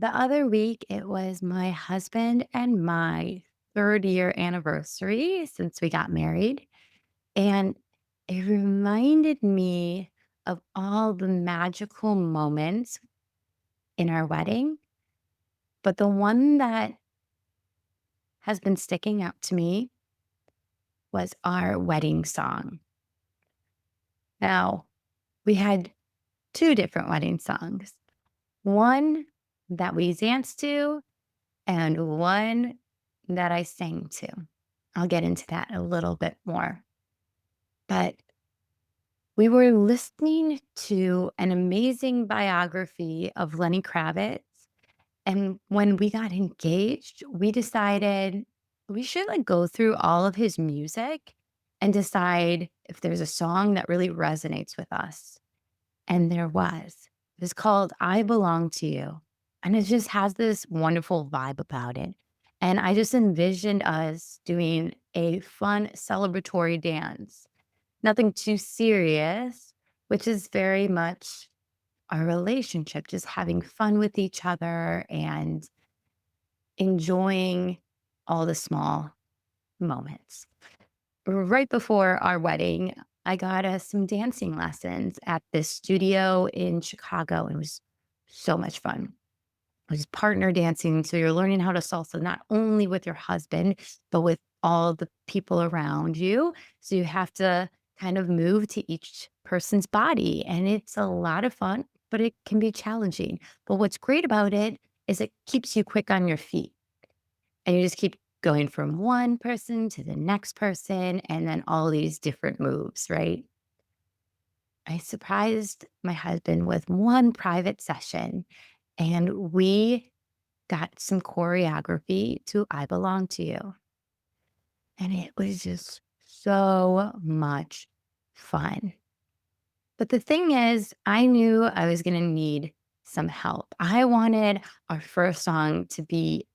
The other week, it was my husband and my third-year anniversary since we got married, and it reminded me of all the magical moments in our wedding, but the one that has been sticking out to me was our wedding song. Now, we had 2 different wedding songs, one that we danced to and one that I sang to. I'll get into that a little bit more. But we were listening to an amazing biography of Lenny Kravitz. And when we got engaged, we decided we should like go through all of his music and decide if there's a song that really resonates with us. And there was. It was called I Belong to You. And it just has this wonderful vibe about it. And I just envisioned us doing a fun celebratory dance, nothing too serious, which is very much our relationship, just having fun with each other and enjoying all the small moments. Right before our wedding, I got us some dancing lessons at this studio in Chicago. It was so much fun. It was partner dancing. So you're learning how to salsa not only with your husband, but with all the people around you. So you have to kind of move to each person's body. And it's a lot of fun, but it can be challenging. But what's great about it is it keeps you quick on your feet. And you just keep going from one person to the next person and then all these different moves, right? I surprised my husband with one private session and we got some choreography to I Belong to You. And it was just so much fun. But the thing is, I knew I was going to need some help. I wanted our first song to be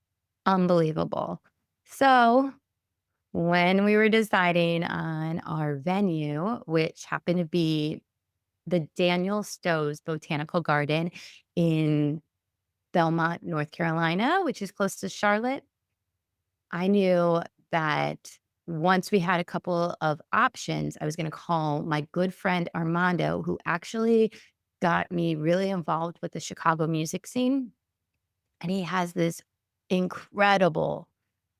unbelievable. So when we were deciding on our venue, which happened to be the Daniel Stowe's Botanical Garden in Belmont, North Carolina, which is close to Charlotte, I knew that once we had a couple of options, I was going to call my good friend Armando, who actually got me really involved with the Chicago music scene. And he has this incredible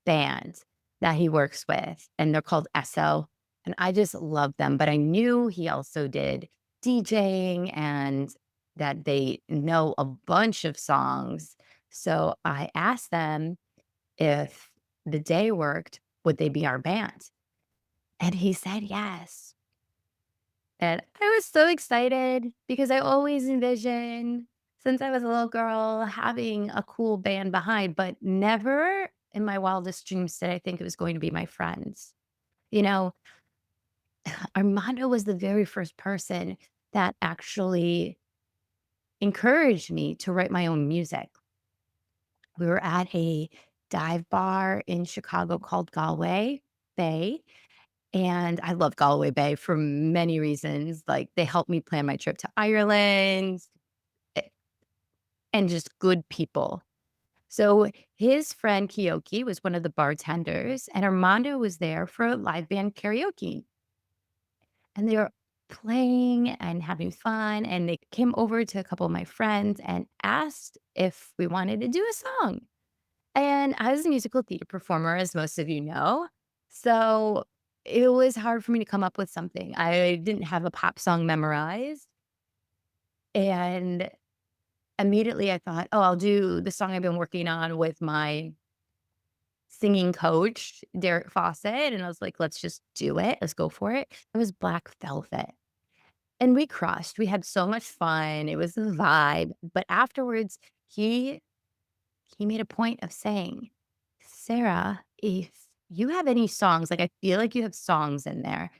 band that he works with, and they're called Esso, and I just love them, but I knew he also did DJing and that they know a bunch of songs. So I asked them if the day worked, would they be our band? And he said yes. And I was so excited because I always envisioned, since I was a little girl, having a cool band behind, but never in my wildest dreams did I think it was going to be my friends. You know, Armando was the very first person that actually encouraged me to write my own music. We were at a dive bar in Chicago called Galway Bay. And I love Galway Bay for many reasons. Like they helped me plan my trip to Ireland eh, and just good people. So his friend Kiyoki was one of the bartenders, and Armando was there for live band karaoke. And they were playing and having fun. And they came over to a couple of my friends and asked if we wanted to do a song. And I was a musical theater performer, as most of you know. So it was hard for me to come up with something. I didn't have a pop song memorized. And immediately I thought, oh, I'll do the song I've been working on with my singing coach, Derek Fawcett. And I was like, let's just do it. Let's go for it. It was Black Velvet. And we crushed. We had so much fun. It was a vibe. But afterwards, he made a point of saying, Sarah, if you have any songs, like I feel like you have songs in there.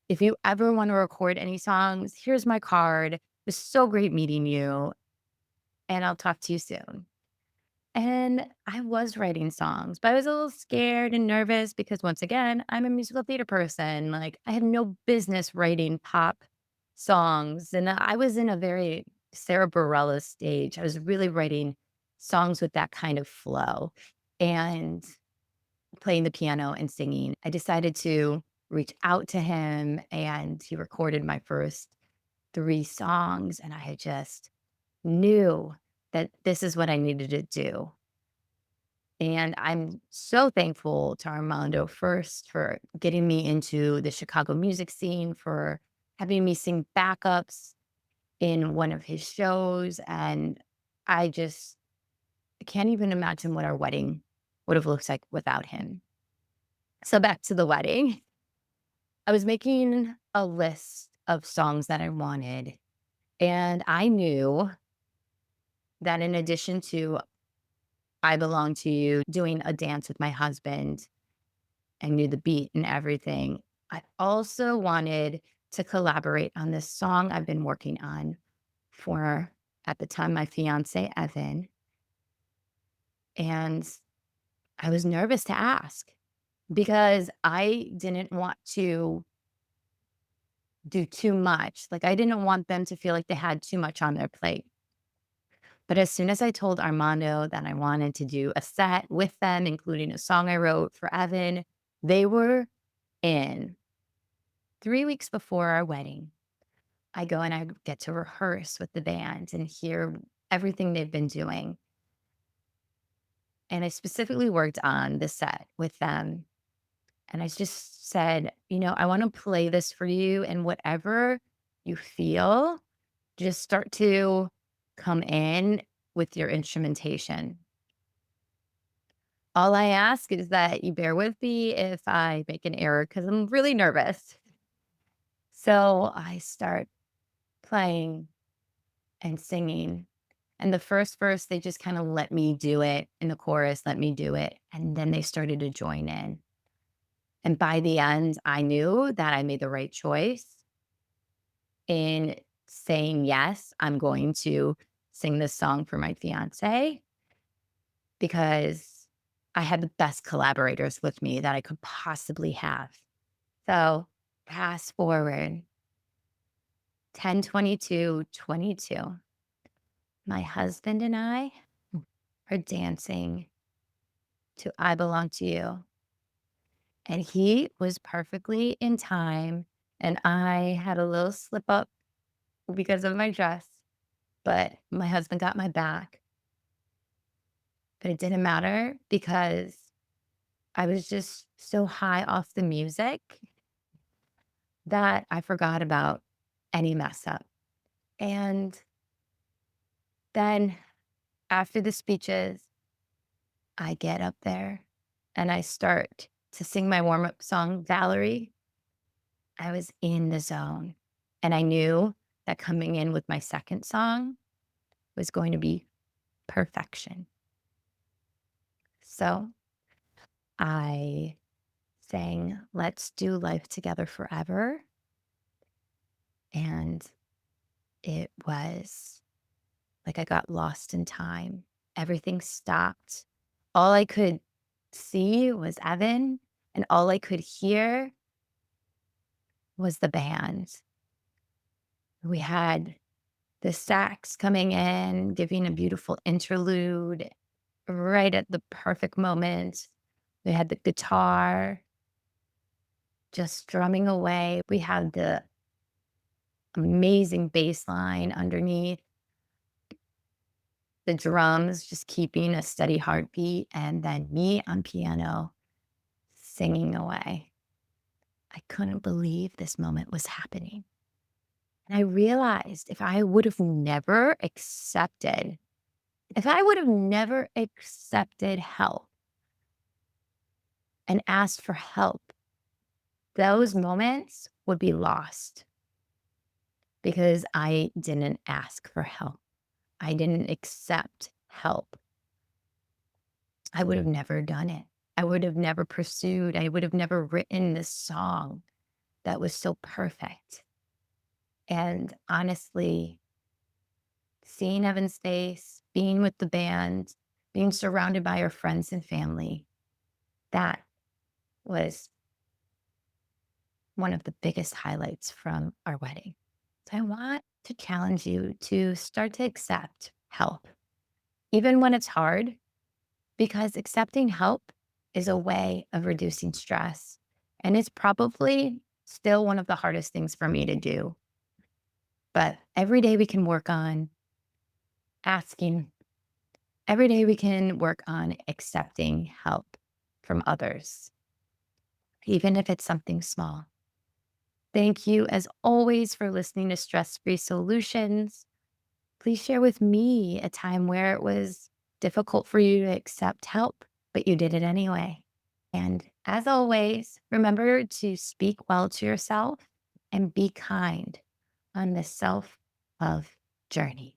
If you ever want to record any songs, here's my card. It was so great meeting you, and I'll talk to you soon. And I was writing songs, but I was a little scared and nervous because once again, I'm a musical theater person. Like I had no business writing pop songs. And I was in a very Sarah Bareilles stage. I was really writing songs with that kind of flow and playing the piano and singing. I decided to reach out to him and he recorded my first three songs. And I had just knew that this is what I needed to do. And I'm so thankful to Armando first for getting me into the Chicago music scene, for having me sing backups in one of his shows. And I just can't even imagine what our wedding would have looked like without him. So back to the wedding. I was making a list of songs that I wanted. And I knew that in addition to I Belong to You, doing a dance with my husband, I knew the beat and everything. I also wanted to collaborate on this song I've been working on for, at the time, my fiance, Evan. And I was nervous to ask because I didn't want to do too much. Like, I didn't want them to feel like they had too much on their plate. But as soon as I told Armando that I wanted to do a set with them, including a song I wrote for Evan, they were in. 3 weeks before our wedding, I go and I get to rehearse with the band and hear everything they've been doing. And I specifically worked on the set with them. And I just said, I want to play this for you. And whatever you feel, just start to come in with your instrumentation. All I ask is that you bear with me if I make an error because I'm really nervous. So I start playing and singing. And the first verse, they just kind of let me do it. In the chorus, let me do it. And then they started to join in. And by the end, I knew that I made the right choice in saying, yes, I'm going to sing this song for my fiance because I had the best collaborators with me that I could possibly have. So fast forward 10/22/22, my husband and I are dancing to I Belong to You. And he was perfectly in time. And I had a little slip up because of my dress, but my husband got my back. But it didn't matter because I was just so high off the music that I forgot about any mess up. And then after the speeches, I get up there and I start to sing my warm up song, Valerie. I was in the zone. And I knew that coming in with my second song was going to be perfection. So I sang Let's Do Life Together Forever. And it was like I got lost in time. Everything stopped. All I could see was Evan, and all I could hear was the band. We had the sax coming in, giving a beautiful interlude right at the perfect moment. We had the guitar just strumming away. We had the amazing bass line underneath, the drums just keeping a steady heartbeat, and then me on piano singing away. I couldn't believe this moment was happening. And I realized if I would have never accepted help and asked for help, those moments would be lost because I didn't ask for help. I didn't accept help. I would have never done it. I would have never pursued, I would have never written this song that was so perfect. And honestly, seeing Evan's face, being with the band, being surrounded by our friends and family, that was one of the biggest highlights from our wedding. So I want to challenge you to start to accept help, even when it's hard, because accepting help is a way of reducing stress. And it's probably still one of the hardest things for me to do. But every day we can work on asking, every day we can work on accepting help from others, even if it's something small. Thank you, as always, for listening to Stress Free Solutions. Please share with me a time where it was difficult for you to accept help, but you did it anyway. And as always, remember to speak well to yourself and be kind on this self love journey.